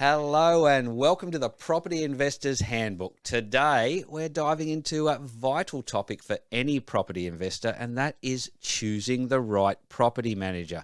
Hello and welcome to the Property Investor's Handbook. Today we're diving into a vital topic for any property investor, and that is choosing the right property manager.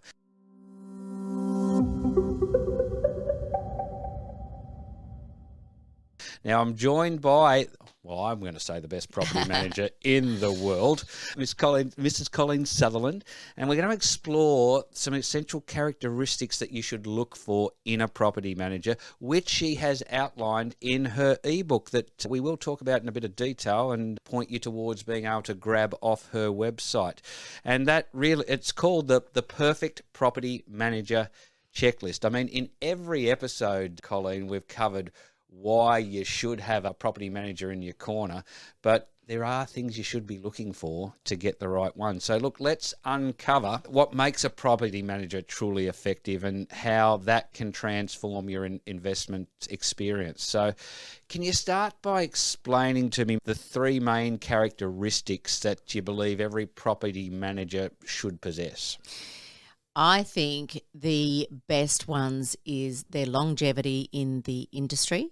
Now I'm joined by, I'm going to say the best property manager in the world, Mrs. Colleen Sutherland, and we're going to explore some essential characteristics that you should look for in a property manager, which she has outlined in her ebook that we will talk about in a bit of detail and point you towards being able to grab off her website. And that really, it's called the Perfect Property Manager Checklist. I mean, in every episode, Colleen, we've covered why you should have a property manager in your corner, but there are things you should be looking for to get the right one. So look, let's uncover what makes a property manager truly effective and how that can transform your investment experience. So can you start by explaining to me the three main characteristics that you believe every property manager should possess? I think the best ones is their longevity in the industry,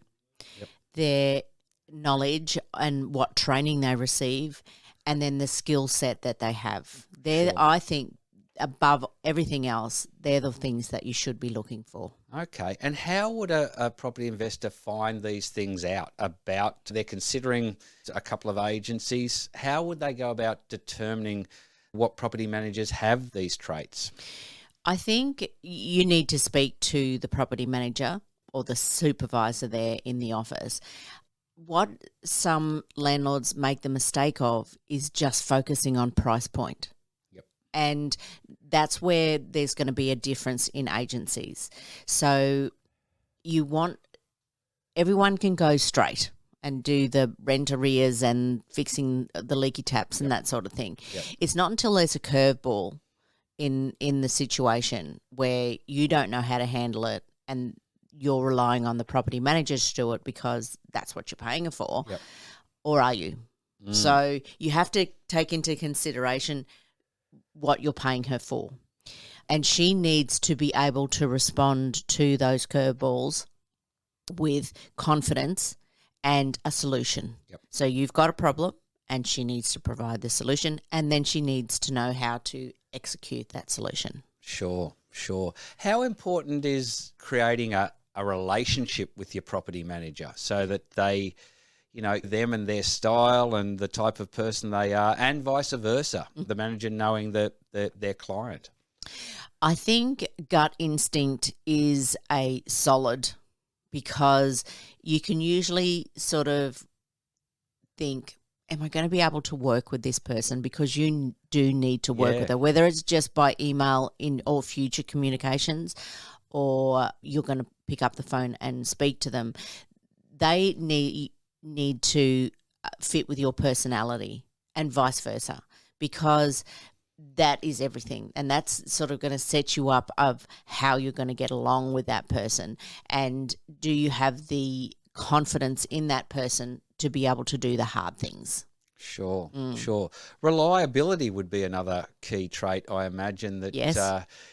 their knowledge and what training they receive, and then the skill set that they have. They're, Sure. I think, above everything else, they're the things that you should be looking for. Okay. And how would a property investor find these things out about? They're considering a couple of agencies. How would they go about determining what property managers have these traits? I think you need to speak to the property manager or the supervisor there in the office. What some landlords make the mistake of is just focusing on price point. Yep. And that's where there's going to be a difference in agencies. So everyone can go straight and do the rent arrears and fixing the leaky taps and that sort of thing. Yep. It's not until there's a curveball in the situation where you don't know how to handle it and you're relying on the property managers to do it because that's what you're paying her for, or are you? So you have to take into consideration what you're paying her for. And she needs to be able to respond to those curveballs with confidence and a solution. Yep. So you've got a problem and she needs to provide the solution, and then she needs to know how to execute that solution. Sure. How important is creating a relationship with your property manager so that they, them and their style and the type of person they are, and vice versa, the manager knowing their client? I think gut instinct is a solid, because you can usually sort of think, am I going to be able to work with this person? Because you do need to work with her, whether it's just by email in all future communications or you're going to pick up the phone and speak to them. They need to fit with your personality and vice versa, because that is everything. And that's sort of going to set you up of how you're going to get along with that person. And do you have the confidence in that person to be able to do the hard things? Sure. Reliability would be another key trait, I imagine, that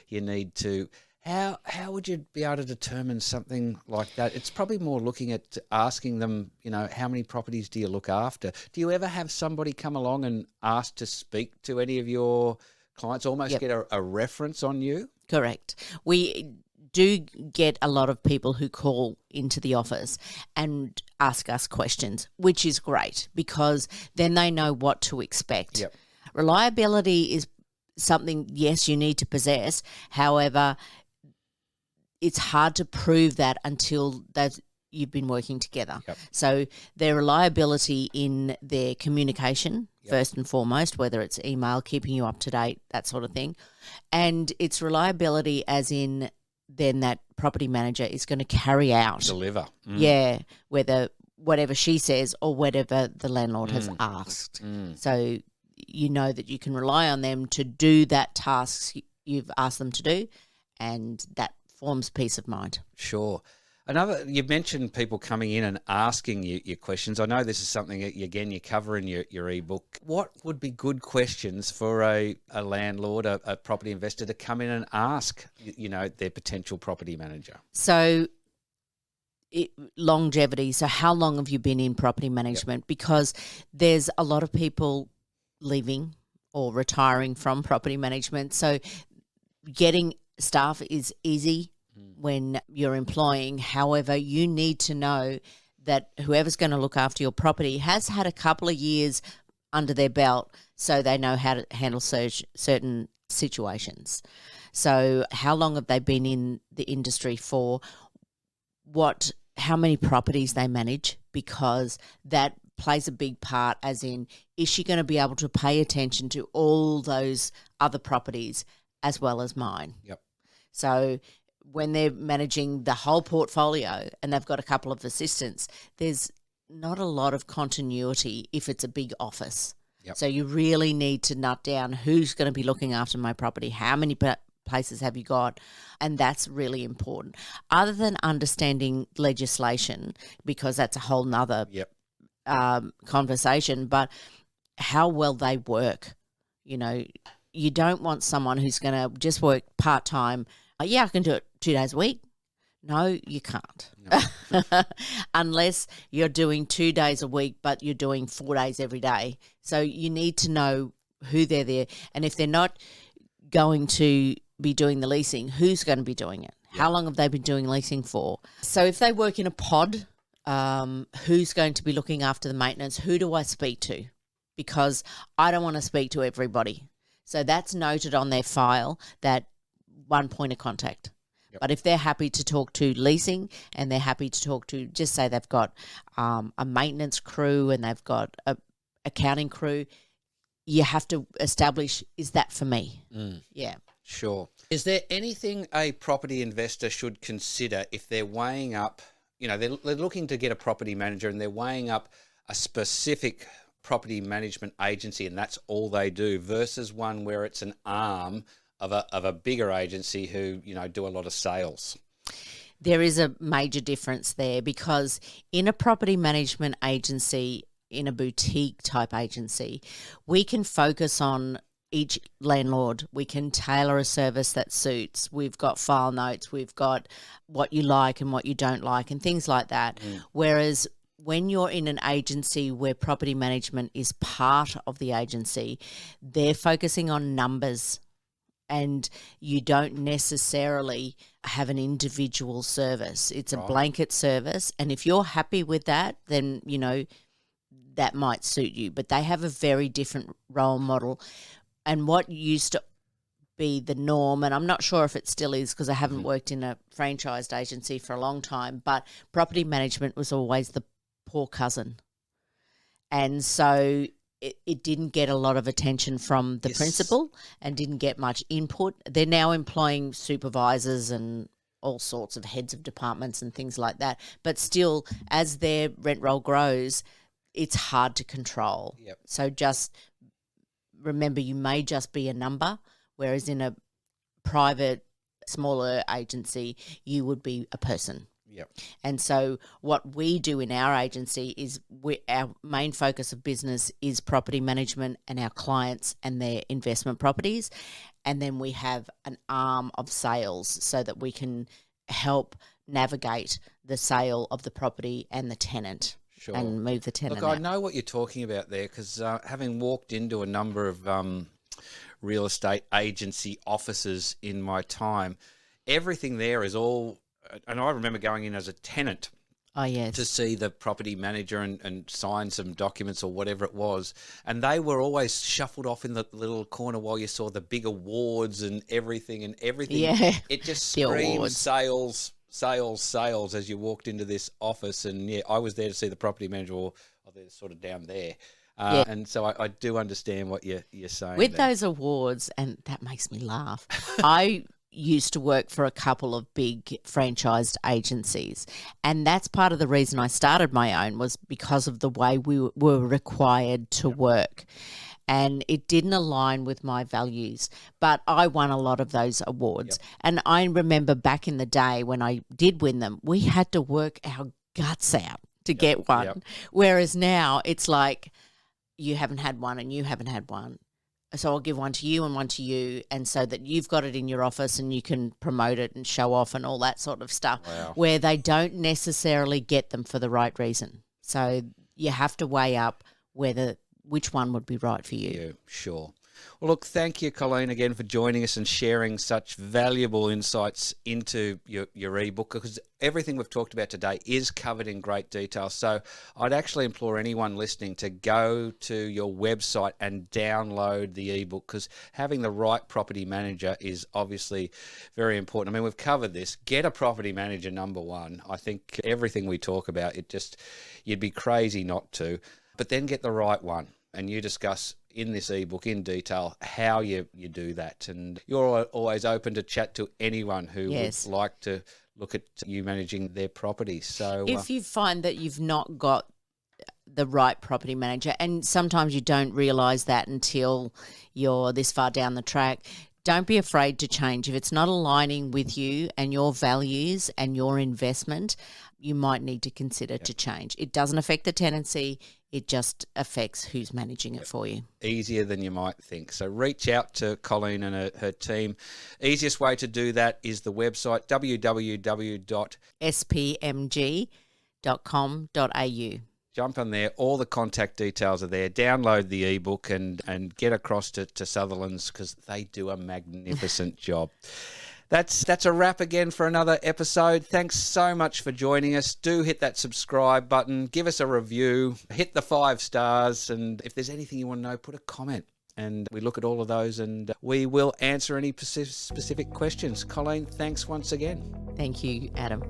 you need to. How would you be able to determine something like that? It's probably more looking at asking them, how many properties do you look after? Do you ever have somebody come along and ask to speak to any of your clients, almost get a reference on you? Correct. We do get a lot of people who call into the office and ask us questions, which is great because then they know what to expect. Yep. Reliability is something, yes, you need to possess. However, it's hard to prove that until you've been working together. Yep. So their reliability in their communication, first and foremost, whether it's email, keeping you up to date, that sort of thing. And it's reliability as in then that property manager is going to carry out. Deliver. Whether whatever she says or whatever the landlord has asked. So you know that you can rely on them to do that task you've asked them to do, and that forms peace of mind. Sure. You mentioned people coming in and asking you questions. I know this is something that, again, you cover in your ebook. What would be good questions for a landlord, a property investor to come in and ask, their potential property manager? So longevity. So how long have you been in property management? Because there's a lot of people leaving or retiring from property management. So getting staff is easy when you're employing. However, you need to know that whoever's going to look after your property has had a couple of years under their belt so they know how to handle certain situations. So how long have they been in the industry for? How many properties they manage, because that plays a big part, as in, is she going to be able to pay attention to all those other properties as well as mine? Yep. So when they're managing the whole portfolio and they've got a couple of assistants, there's not a lot of continuity if it's a big office. Yep. So you really need to nut down who's going to be looking after my property, how many places have you got, and that's really important. Other than understanding legislation, because that's a whole nother conversation, but how well they work. You know, you don't want someone who's going to just work part-time. I can do it 2 days a week. No, you can't. No. Unless you're doing 2 days a week, but you're doing 4 days every day. So you need to know who they're there. And if they're not going to be doing the leasing, who's going to be doing it? How long have they been doing leasing for? So if they work in a pod, who's going to be looking after the maintenance? Who do I speak to? Because I don't want to speak to everybody. So that's noted on their file, that one point of contact. Yep. But if they're happy to talk to leasing and they're happy to talk to, just say they've got a maintenance crew and they've got a accounting crew, you have to establish, is that for me? Yeah. Sure. Is there anything a property investor should consider if they're weighing up, they're looking to get a property manager and they're weighing up a specific property management agency and that's all they do, versus one where it's an arm of a bigger agency who, do a lot of sales? There is a major difference there, because in a property management agency, in a boutique type agency, we can focus on each landlord. We can tailor a service that suits. We've got file notes. We've got what you like and what you don't like and things like that. Whereas when you're in an agency where property management is part of the agency, they're focusing on numbers and you don't necessarily have an individual service. It's a blanket service. And if you're happy with that, then, that might suit you. But they have a very different role model. And what used to be the norm, and I'm not sure if it still is because I haven't worked in a franchised agency for a long time, but property management was always the poor cousin. And so it didn't get a lot of attention from the principal and didn't get much input. They're now employing supervisors and all sorts of heads of departments and things like that. But still, as their rent roll grows, it's hard to control. Yep. So just remember, you may just be a number, whereas in a private, smaller agency, you would be a person. Yep. And so what we do in our agency is our main focus of business is property management and our clients and their investment properties. And then we have an arm of sales so that we can help navigate the sale of the property and the tenant. Sure. And move the tenant Look, out. I know what you're talking about there, because having walked into a number of real estate agency offices in my time, everything there is all, and I remember going in as a tenant to see the property manager and sign some documents or whatever it was, and they were always shuffled off in the little corner while you saw the big awards and everything. Yeah. It just The screams awards. sales as you walked into this office. And I was there to see the property manager, or they're sort of down there. And so I do understand what you're saying. With there. those awards, and that makes me laugh, I used to work for a couple of big franchised agencies, and that's part of the reason I started my own, was because of the way we were required to work. And it didn't align with my values, but I won a lot of those awards. And I remember back in the day when I did win them, we had to work our guts out to get one. Whereas now it's like, you haven't had one and you haven't had one. So I'll give one to you and one to you, and so that you've got it in your office and you can promote it and show off and all that sort of stuff. Wow. Where they don't necessarily get them for the right reason. So you have to weigh up which one would be right for you. Yeah, sure. Well, look, thank you, Colleen, again for joining us and sharing such valuable insights into your ebook, because everything we've talked about today is covered in great detail. So I'd actually implore anyone listening to go to your website and download the ebook, because having the right property manager is obviously very important. I mean, we've covered this. Get a property manager, number one. I think everything we talk about, you'd be crazy not to. But then get the right one, and you discuss in this ebook in detail how you do that. And you're always open to chat to anyone who Yes. would like to look at you managing their property. So If you find that you've not got the right property manager, and sometimes you don't realise that until you're this far down the track, don't be afraid to change. If it's not aligning with you and your values and your investment, you might need to consider to change. It doesn't affect the tenancy. It just affects who's managing it for you. easier than you might think. So reach out to Colleen and her team. Easiest way to do that is the website spmg.com.au. Jump on there. All the contact details are there. Download the ebook and get across to Sutherland's, because they do a magnificent job. That's a wrap again for another episode. Thanks so much for joining us. Do hit that subscribe button. Give us a review. Hit the 5 stars. And if there's anything you want to know, put a comment. And we look at all of those, and we will answer any specific questions. Colleen, thanks once again. Thank you, Adam.